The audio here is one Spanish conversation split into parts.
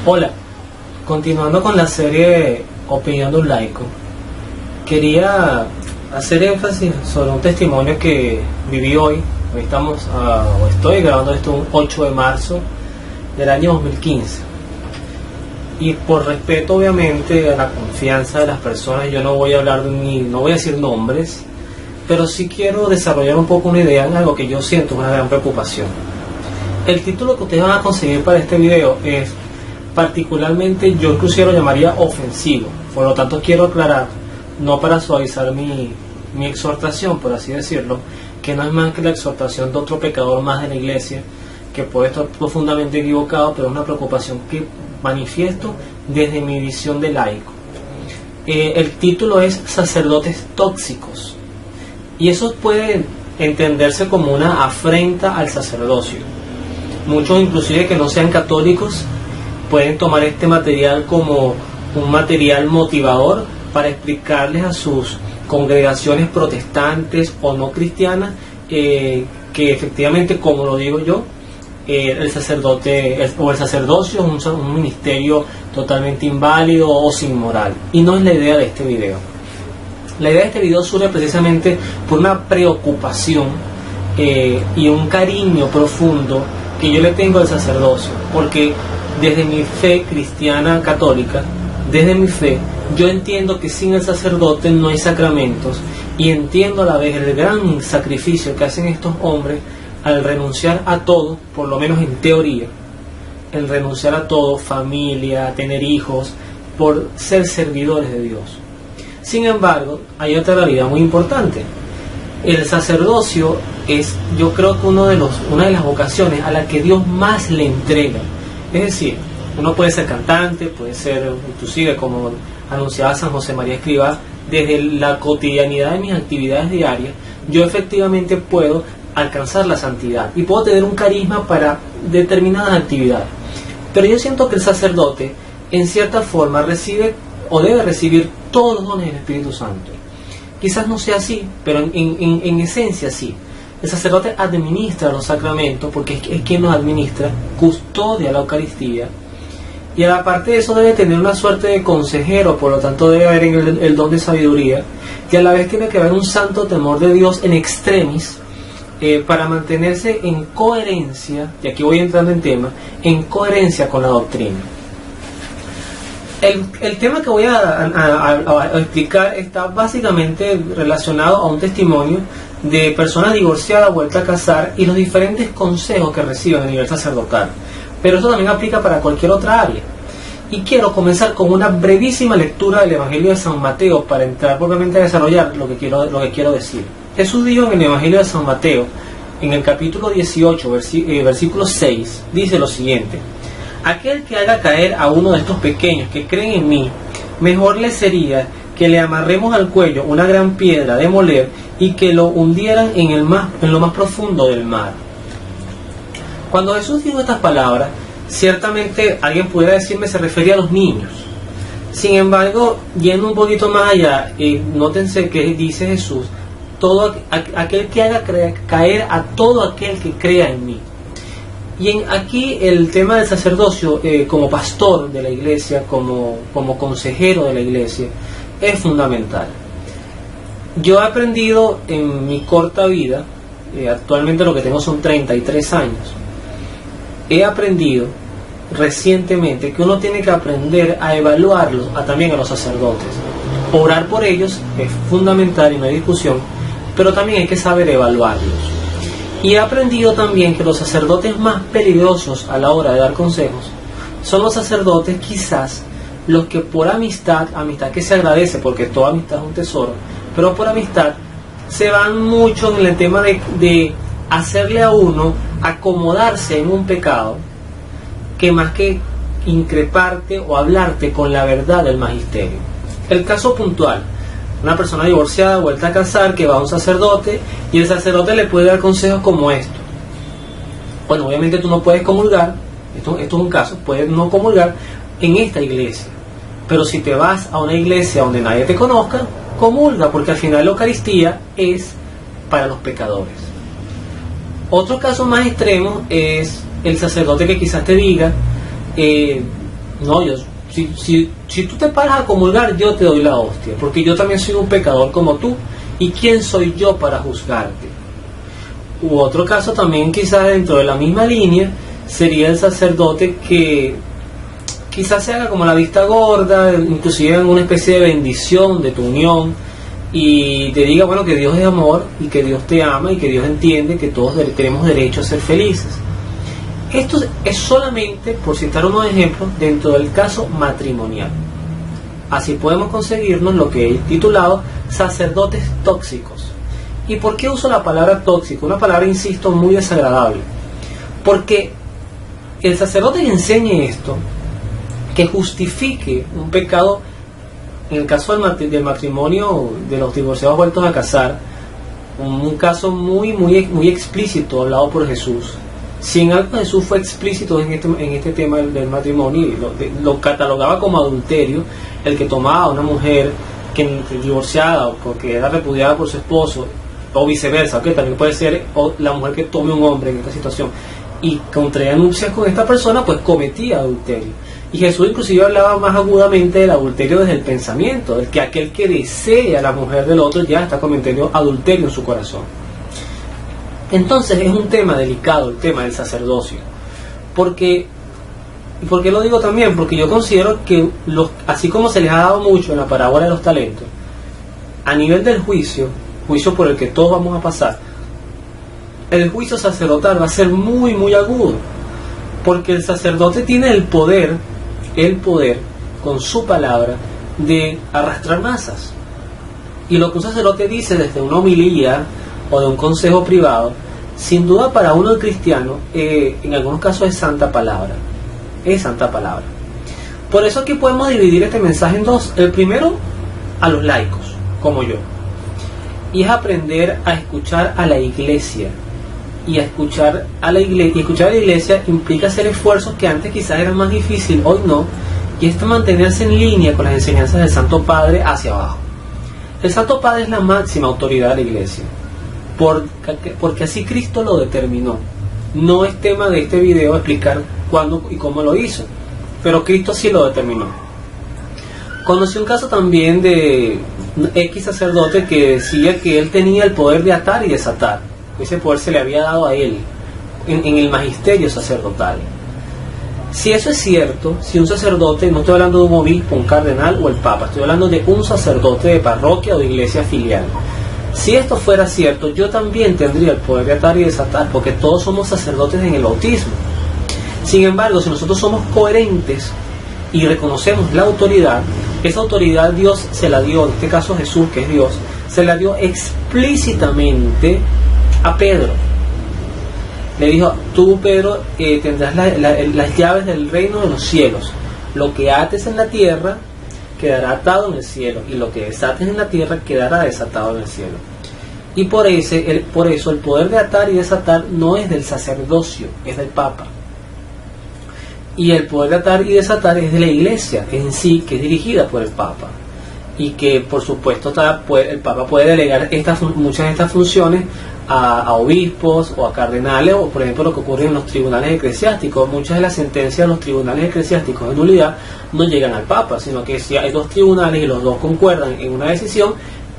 Hola, continuando con la serie Opinión de un laico, quería hacer énfasis sobre un testimonio que viví hoy. Hoy estoy grabando esto un 8 de marzo del año 2015. Y por respeto obviamente a la confianza de las personas, yo no voy a hablar no voy a decir nombres, pero sí quiero desarrollar un poco una idea en algo que yo siento una gran preocupación. El título que ustedes van a conseguir para este video es particularmente, yo inclusive lo llamaría ofensivo. Por lo tanto quiero aclarar, no para suavizar mi exhortación, por así decirlo, que no es más que la exhortación de otro pecador más de la iglesia, que puede estar profundamente equivocado, pero es una preocupación que manifiesto desde mi visión de laico. El título es Sacerdotes tóxicos, y eso puede entenderse como una afrenta al sacerdocio. Muchos, inclusive que no sean católicos, pueden tomar este material como un material motivador para explicarles a sus congregaciones protestantes o no cristianas que efectivamente, como lo digo yo, el sacerdocio es un ministerio totalmente inválido o sin moral. Y no es la idea de este video. La idea de este video surge precisamente por una preocupación y un cariño profundo que yo le tengo al sacerdocio, porque desde mi fe cristiana católica, desde mi fe, yo entiendo que sin el sacerdote no hay sacramentos, y entiendo a la vez el gran sacrificio que hacen estos hombres al renunciar a todo, por lo menos en teoría, el renunciar a todo, familia, tener hijos, por ser servidores de Dios. Sin embargo, hay otra realidad muy importante. El sacerdocio es, yo creo que una de las vocaciones a la que Dios más le entrega. Es decir, uno puede ser cantante, puede ser, inclusive como anunciaba San José María Escrivá, desde la cotidianidad de mis actividades diarias, yo efectivamente puedo alcanzar la santidad y puedo tener un carisma para determinadas actividades. Pero yo siento que el sacerdote, en cierta forma, recibe o debe recibir todos los dones del Espíritu Santo. Quizás no sea así, pero en esencia sí. El sacerdote administra los sacramentos porque es quien los administra, custodia la Eucaristía, y aparte de eso debe tener una suerte de consejero, por lo tanto debe haber el don de sabiduría, y a la vez tiene que haber un santo temor de Dios en extremis, para mantenerse en coherencia, y aquí voy entrando en tema, en coherencia con la doctrina. El tema que voy a explicar está básicamente relacionado a un testimonio de personas divorciadas, vueltas a casar, y los diferentes consejos que reciben a nivel sacerdotal. Pero eso también aplica para cualquier otra área. Y quiero comenzar con una brevísima lectura del Evangelio de San Mateo para entrar propiamente a desarrollar lo que quiero decir. Jesús dijo en el Evangelio de San Mateo, en el capítulo 18, versículo 6, dice lo siguiente: aquel que haga caer a uno de estos pequeños que creen en mí, mejor le sería que le amarremos al cuello una gran piedra de moler y que lo hundieran en lo más profundo del mar. Cuando Jesús dijo estas palabras, ciertamente alguien pudiera decirme se refería a los niños. Sin embargo, yendo un poquito más allá, nótense que dice Jesús: todo aquel que haga caer a todo aquel que crea en mí. Y aquí el tema del sacerdocio, como pastor de la iglesia, como consejero de la iglesia, es fundamental. Yo he aprendido en mi corta vida, actualmente lo que tengo son 33 años, he aprendido recientemente que uno tiene que aprender a evaluarlos, también a los sacerdotes. Orar por ellos es fundamental y no hay discusión, pero también hay que saber evaluarlos. Y he aprendido también que los sacerdotes más peligrosos a la hora de dar consejos son los sacerdotes quizás los que por amistad que se agradece porque toda amistad es un tesoro, pero por amistad se van mucho en el tema de hacerle a uno acomodarse en un pecado, que más que increparte o hablarte con la verdad del magisterio. El caso puntual: una persona divorciada, vuelta a casar, que va a un sacerdote y el sacerdote le puede dar consejos como esto. Bueno, obviamente tú no puedes comulgar, esto es un caso, puedes no comulgar en esta iglesia, pero si te vas a una iglesia donde nadie te conozca, comulga, porque al final la Eucaristía es para los pecadores. Otro caso más extremo es el sacerdote que quizás te diga, no, si tú te paras a comulgar, yo te doy la hostia, porque yo también soy un pecador como tú, ¿y quién soy yo para juzgarte? U otro caso también, quizás dentro de la misma línea, sería el sacerdote que quizás se haga como la vista gorda, inclusive en una especie de bendición de tu unión, y te diga, bueno, que Dios es amor y que Dios te ama y que Dios entiende que todos tenemos derecho a ser felices. Esto es solamente, por citar unos ejemplos, dentro del caso matrimonial. Así podemos conseguirnos lo que he titulado sacerdotes tóxicos. ¿Y por qué uso la palabra tóxico? Una palabra, insisto, muy desagradable. Porque el sacerdote que enseñe esto, que justifique un pecado, en el caso del matrimonio de los divorciados vueltos a casar, un caso muy explícito hablado por Jesús. Si en algo Jesús fue explícito en este tema del matrimonio, y lo catalogaba como adulterio, el que tomaba a una mujer que divorciada o porque era repudiada por su esposo, o viceversa, que también puede ser la mujer que tome un hombre en esta situación y contraía nupcias con esta persona, pues cometía adulterio. Y Jesús inclusive hablaba más agudamente del adulterio desde el pensamiento, del que aquel que desea a la mujer del otro ya está cometiendo adulterio en su corazón. Entonces es un tema delicado el tema del sacerdocio. ¿Por qué lo digo también? Porque yo considero que así como se les ha dado mucho en la parábola de los talentos, a nivel del juicio por el que todos vamos a pasar, el juicio sacerdotal va a ser muy agudo, porque el sacerdote tiene el poder con su palabra de arrastrar masas. Y lo que un sacerdote dice desde una homilía o de un consejo privado, sin duda para uno el cristiano, en algunos casos es santa palabra. Es santa palabra. Por eso aquí podemos dividir este mensaje en dos. El primero, a los laicos, como yo. Y es aprender a escuchar a la iglesia. Y escuchar a la iglesia implica hacer esfuerzos que antes quizás eran más difíciles, hoy no. Y esto mantenerse en línea con las enseñanzas del Santo Padre hacia abajo. El Santo Padre es la máxima autoridad de la iglesia. Porque así Cristo lo determinó. No es tema de este video explicar cuándo y cómo lo hizo, pero Cristo sí lo determinó. Conocí un caso también de X sacerdote que decía que él tenía el poder de atar y desatar. Ese poder se le había dado a él en el magisterio sacerdotal. Si eso es cierto, si un sacerdote, no estoy hablando de un obispo, un cardenal o el papa, estoy hablando de un sacerdote de parroquia o de iglesia filial. Si esto fuera cierto, yo también tendría el poder de atar y desatar, porque todos somos sacerdotes en el bautismo. Sin embargo, si nosotros somos coherentes y reconocemos la autoridad, esa autoridad Dios se la dio, en este caso Jesús, que es Dios, se la dio explícitamente a Pedro. Le dijo, tú Pedro tendrás las llaves del reino de los cielos. Lo que ates en la tierra quedará atado en el cielo, y lo que desates en la tierra quedará desatado en el cielo. Y por eso el poder de atar y desatar no es del sacerdocio, es del Papa. Y el poder de atar y desatar es de la iglesia en sí, que es dirigida por el Papa. Y que por supuesto el Papa puede delegar muchas de estas funciones a obispos o a cardenales, o por ejemplo lo que ocurre en los tribunales eclesiásticos. Muchas de las sentencias de los tribunales eclesiásticos de nulidad no llegan al Papa, sino que si hay dos tribunales y los dos concuerdan en una decisión,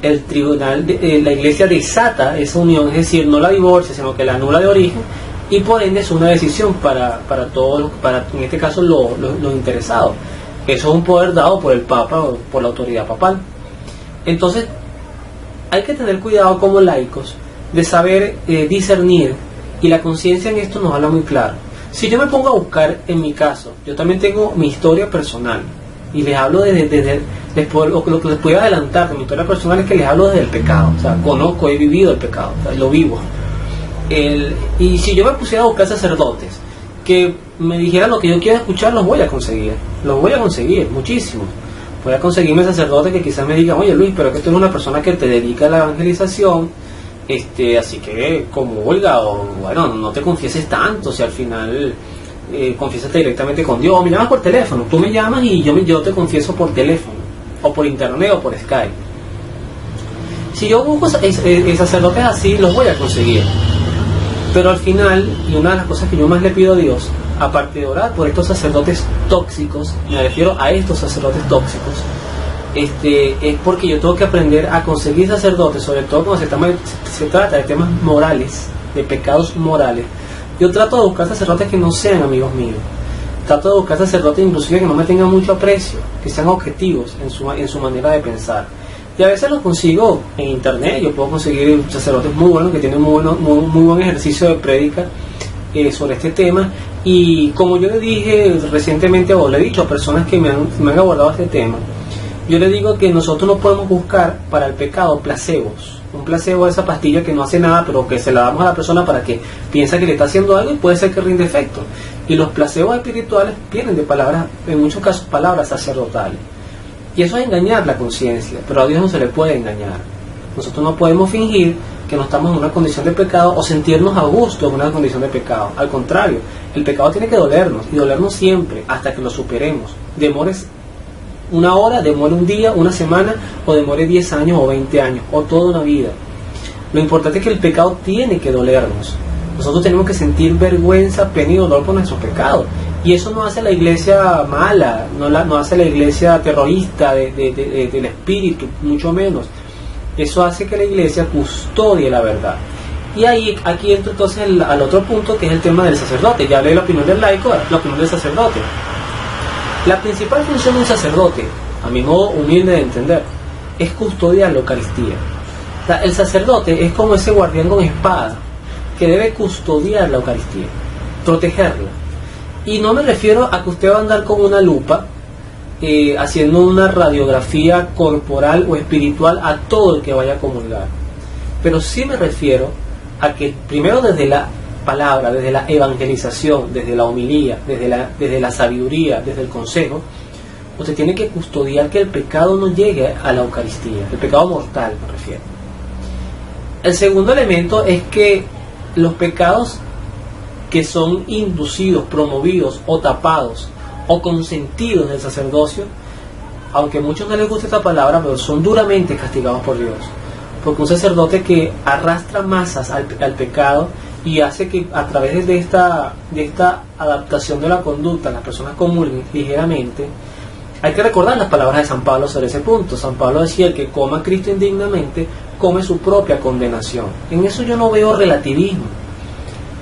el tribunal la iglesia desata esa unión, es decir, no la divorcia, sino que la anula de origen, y por ende es una decisión para todos, en este caso los interesados. Eso es un poder dado por el Papa o por la autoridad papal. Entonces hay que tener cuidado como laicos de saber discernir, y la conciencia en esto nos habla muy claro. Si yo me pongo a buscar, en mi caso, yo también tengo mi historia personal, y les hablo lo que les puedo adelantar de mi historia personal es que les hablo desde el pecado. O sea, conozco, he vivido el pecado, o sea, lo vivo. Y si yo me pusiera a buscar sacerdotes que me dijeran lo que yo quiero escuchar, los voy a conseguir muchísimo. Voy a conseguirme sacerdotes que quizás me digan, oye Luis, pero que tú eres una persona que te dedica a la evangelización, así que comulga, o bueno, no te confieses tanto, si al final confiésate directamente con Dios, o me llamas por teléfono, tú me llamas y yo te confieso por teléfono, o por internet, o por Skype. Si yo busco sacerdotes así, los voy a conseguir. Pero al final, y una de las cosas que yo más le pido a Dios, aparte de orar por estos sacerdotes tóxicos, me refiero a estos sacerdotes tóxicos, es porque yo tengo que aprender a conseguir sacerdotes, sobre todo cuando se trata de temas morales, de pecados morales. Yo trato de buscar sacerdotes que no sean amigos míos. Trato de buscar sacerdotes inclusive que no me tengan mucho aprecio, que sean objetivos en su manera de pensar. Y a veces los consigo en internet. Yo puedo conseguir sacerdotes muy buenos que tienen muy buen ejercicio de prédica sobre este tema. Y como yo le dije recientemente, o le he dicho a personas que me han abordado este tema, yo le digo que nosotros no podemos buscar para el pecado placebos. Un placebo es esa pastilla que no hace nada, pero que se la damos a la persona para que piensa que le está haciendo algo y puede ser que rinde efecto. Y los placebos espirituales vienen de palabras, en muchos casos palabras sacerdotales. Y eso es engañar la conciencia, pero a Dios no se le puede engañar. Nosotros no podemos fingir que no estamos en una condición de pecado o sentirnos a gusto en una condición de pecado. Al contrario, el pecado tiene que dolernos, y dolernos siempre hasta que lo superemos. Demores una hora, demore un día, una semana, o demore 10 años o 20 años, o toda una vida. Lo importante es que el pecado tiene que dolernos. Nosotros tenemos que sentir vergüenza, pena y dolor por nuestros pecados. Y eso no hace la iglesia mala, no hace la iglesia terrorista del espíritu, mucho menos. Eso hace que la iglesia custodie la verdad. Y aquí entra entonces al otro punto, que es el tema del sacerdote. Ya hablé de la opinión del laico, la opinión del sacerdote. La principal función de un sacerdote, a mi modo humilde de entender, es custodiar la Eucaristía. O sea, el sacerdote es como ese guardián con espada que debe custodiar la Eucaristía, protegerla. Y no me refiero a que usted va a andar con una lupa haciendo una radiografía corporal o espiritual a todo el que vaya a comulgar. Pero sí me refiero a que primero desde la palabra, desde la evangelización, desde la homilía, desde la sabiduría, desde el consejo, usted tiene que custodiar que el pecado no llegue a la Eucaristía, el pecado mortal me refiero. El segundo elemento es que los pecados que son inducidos, promovidos o tapados o consentidos del sacerdocio, aunque a muchos no les guste esta palabra, pero son duramente castigados por Dios. Porque un sacerdote que arrastra masas al pecado y hace que a través de esta adaptación de la conducta las personas comulguen ligeramente. Hay que recordar las palabras de San Pablo sobre ese punto. San Pablo decía: el que coma a Cristo indignamente come su propia condenación. En eso yo no veo relativismo.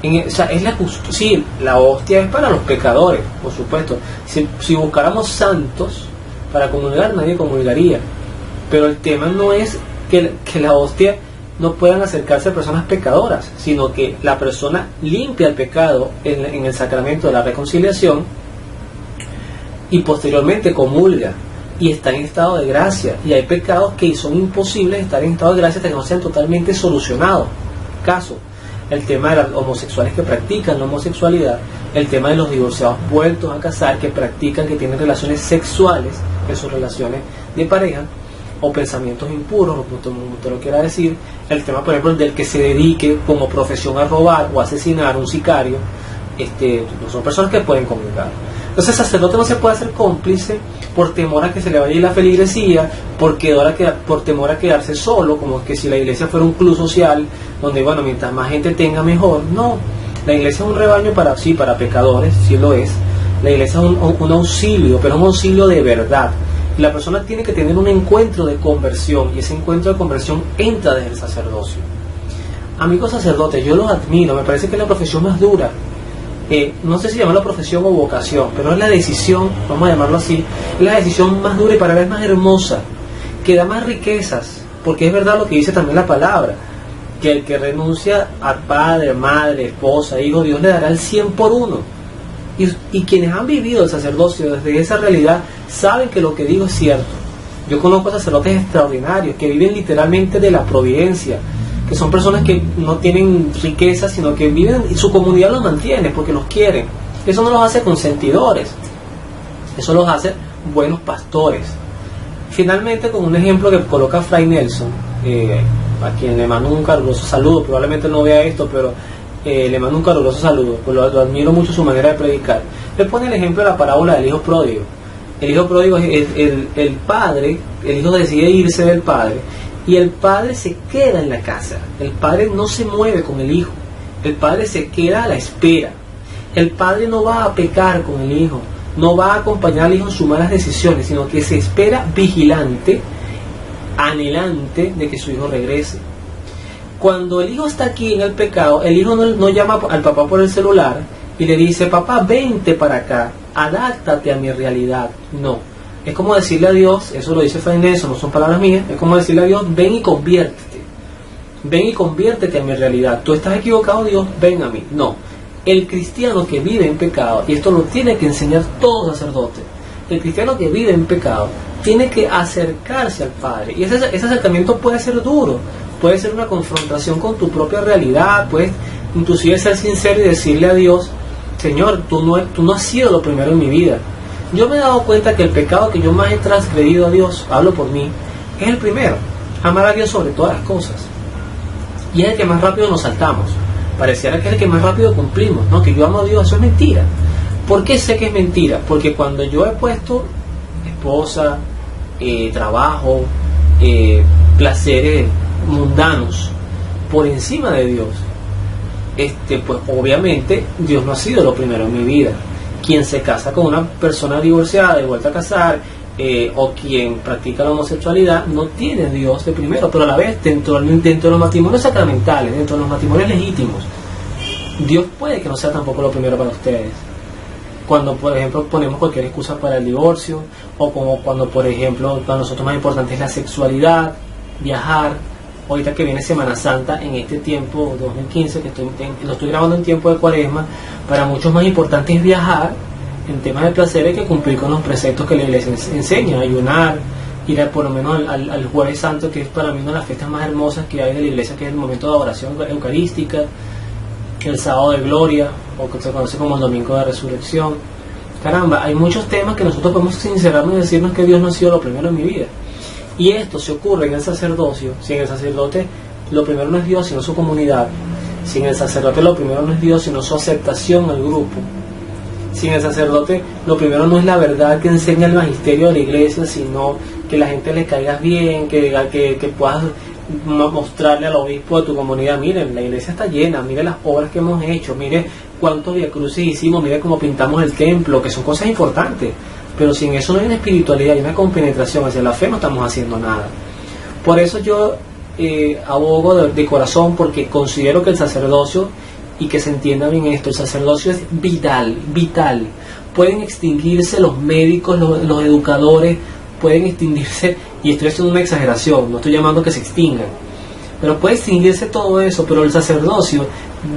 O sea, es sí, la hostia es para los pecadores, por supuesto. Si buscáramos santos para comulgar, nadie comulgaría. Pero el tema no es que la hostia no puedan acercarse a personas pecadoras, sino que la persona limpia el pecado en el sacramento de la reconciliación y posteriormente comulga y está en estado de gracia. Y hay pecados que son imposibles estar en estado de gracia hasta que no sean totalmente solucionados. Caso, el tema de los homosexuales que practican la homosexualidad, el tema de los divorciados vueltos a casar, que tienen relaciones sexuales en sus relaciones de pareja, o pensamientos impuros, como usted lo quiera decir. El tema, por ejemplo, del que se dedique como profesión a robar o asesinar, un sicario, no son personas que pueden comulgar. Entonces el sacerdote no se puede hacer cómplice por temor a que se le vaya a ir la feligresía, por temor a quedarse solo, como que si la iglesia fuera un club social, donde, bueno, mientras más gente tenga, mejor. No, la iglesia es un rebaño para pecadores, sí lo es. La iglesia es un auxilio, pero un auxilio de verdad. Y la persona tiene que tener un encuentro de conversión, y ese encuentro de conversión entra desde el sacerdocio. Amigos sacerdotes, yo los admiro, me parece que es la profesión más dura. No sé si llamarlo profesión o vocación, pero es la decisión, vamos a llamarlo así, es la decisión más dura y para ver más hermosa, que da más riquezas, porque es verdad lo que dice también la palabra, que el que renuncia a padre, madre, esposa, hijo, Dios le dará el 100 por uno. Y quienes han vivido el sacerdocio desde esa realidad saben que lo que digo es cierto. Yo conozco sacerdotes extraordinarios que viven literalmente de la providencia, que son personas que no tienen riqueza, sino que viven y su comunidad los mantiene porque los quieren. Eso no los hace consentidores, eso los hace buenos pastores. Finalmente, con un ejemplo que coloca Fray Nelson, a quien le mando un caluroso saludo, probablemente no vea esto, pero le mando un caluroso saludo, pues lo admiro mucho su manera de predicar. Le pone el ejemplo de la parábola del hijo pródigo. El hijo pródigo es el padre, el hijo decide irse del padre, y el padre se queda en la casa. El padre no se mueve con el hijo, el padre se queda a la espera. El padre no va a pecar con el hijo, no va a acompañar al hijo en sus malas decisiones, sino que se espera vigilante, anhelante de que su hijo regrese. Cuando el hijo está aquí en el pecado, el hijo no llama al papá por el celular y le dice: papá, vente para acá, adáptate a mi realidad. No, es como decirle a Dios, eso lo dice Fray, eso no son palabras mías, es como decirle a Dios: ven y conviértete a mi realidad. Tú estás equivocado, Dios, ven a mí. No, el cristiano que vive en pecado, y esto lo tiene que enseñar todo sacerdote, el cristiano que vive en pecado tiene que acercarse al Padre, y ese acercamiento puede ser duro, puede ser una confrontación con tu propia realidad, puedes inclusive ser sincero y decirle a Dios: Señor, tú no has sido lo primero en mi vida. Yo me he dado cuenta que el pecado que yo más he transgredido a Dios, hablo por mí, es el primero: amar a Dios sobre todas las cosas. Y es el que más rápido nos saltamos. Pareciera que es el que más rápido cumplimos, ¿no? Que yo amo a Dios, eso es mentira. ¿Por qué sé que es mentira? Porque cuando yo he puesto esposa, trabajo, placeres mundanos por encima de Dios, pues obviamente Dios no ha sido lo primero en mi vida. Quien se casa con una persona divorciada y vuelve a casar, o quien practica la homosexualidad, no tiene a Dios de primero, pero a la vez dentro de los matrimonios sacramentales, dentro de los matrimonios legítimos, Dios puede que no sea tampoco lo primero para ustedes. Cuando, por ejemplo, ponemos cualquier excusa para el divorcio, o como cuando, por ejemplo, para nosotros más importante es la sexualidad, viajar. Ahorita que viene Semana Santa, en este tiempo 2015, que lo estoy grabando en tiempo de Cuaresma, para muchos más importante es viajar en temas de placer, hay que cumplir con los preceptos que la Iglesia enseña: ayunar, ir por lo menos al Jueves Santo, que es para mí una de las fiestas más hermosas que hay de la Iglesia, que es el momento de adoración eucarística, el sábado de gloria, o que se conoce como el domingo de resurrección. Caramba, hay muchos temas que nosotros podemos sincerarnos y decirnos que Dios no ha sido lo primero en mi vida. Y esto se ocurre en el sacerdocio. Si en el sacerdote lo primero no es Dios, sino su comunidad; si en el sacerdote lo primero no es Dios, sino su aceptación al grupo; si en el sacerdote lo primero no es la verdad que enseña el magisterio de la Iglesia, sino que la gente le caigas bien, que puedas mostrarle al obispo de tu comunidad: miren, la iglesia está llena, mire las obras que hemos hecho, mire cuántos viacrucis hicimos, mire cómo pintamos el templo, que son cosas importantes. Pero sin eso no hay una espiritualidad y una compenetración hacia la fe, no estamos haciendo nada. Por eso yo abogo de corazón, porque considero que el sacerdocio, y que se entienda bien esto, el sacerdocio es vital. Pueden extinguirse los médicos, los educadores, pueden extinguirse, y estoy haciendo una exageración, no estoy llamando que se extingan, pero puede extinguirse todo eso, pero el sacerdocio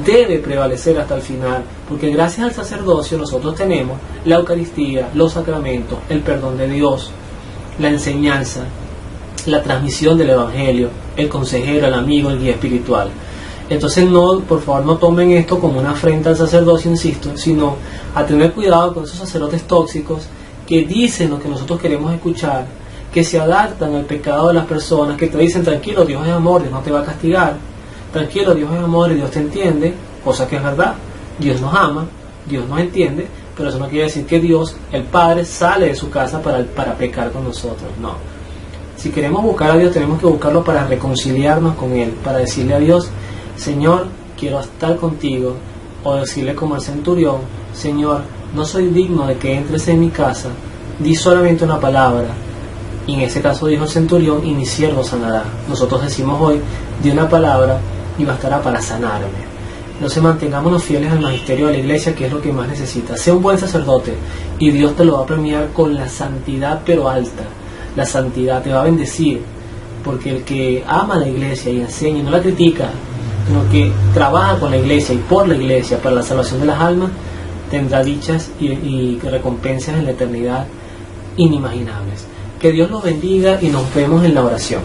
debe prevalecer hasta el final, porque gracias al sacerdocio nosotros tenemos la Eucaristía, los sacramentos, el perdón de Dios, la enseñanza, la transmisión del Evangelio, el consejero, el amigo, el guía espiritual. Entonces, no, por favor, no tomen esto como una afrenta al sacerdocio, insisto, sino a tener cuidado con esos sacerdotes tóxicos que dicen lo que nosotros queremos escuchar, que se adaptan al pecado de las personas, que te dicen: tranquilo, Dios es amor, Dios no te va a castigar; tranquilo, Dios es amor y Dios te entiende, cosa que es verdad. Dios nos ama, Dios nos entiende, pero eso no quiere decir que Dios, el Padre, sale de su casa para pecar con nosotros. No. Si queremos buscar a Dios, tenemos que buscarlo para reconciliarnos con Él, para decirle a Dios: Señor, quiero estar contigo, o decirle como el centurión: Señor, no soy digno de que entres en mi casa, di solamente una palabra. Y en ese caso dijo el centurión: y mi siervo sanará. Nosotros decimos hoy: di una palabra y bastará para sanarme. Entonces mantengámonos fieles al magisterio de la Iglesia, que es lo que más necesita. Sé un buen sacerdote y Dios te lo va a premiar con la santidad, pero alta. La santidad te va a bendecir, porque el que ama a la Iglesia y enseña y no la critica, sino que trabaja con la Iglesia y por la Iglesia para la salvación de las almas, tendrá dichas y recompensas en la eternidad inimaginables. Que Dios los bendiga y nos vemos en la oración.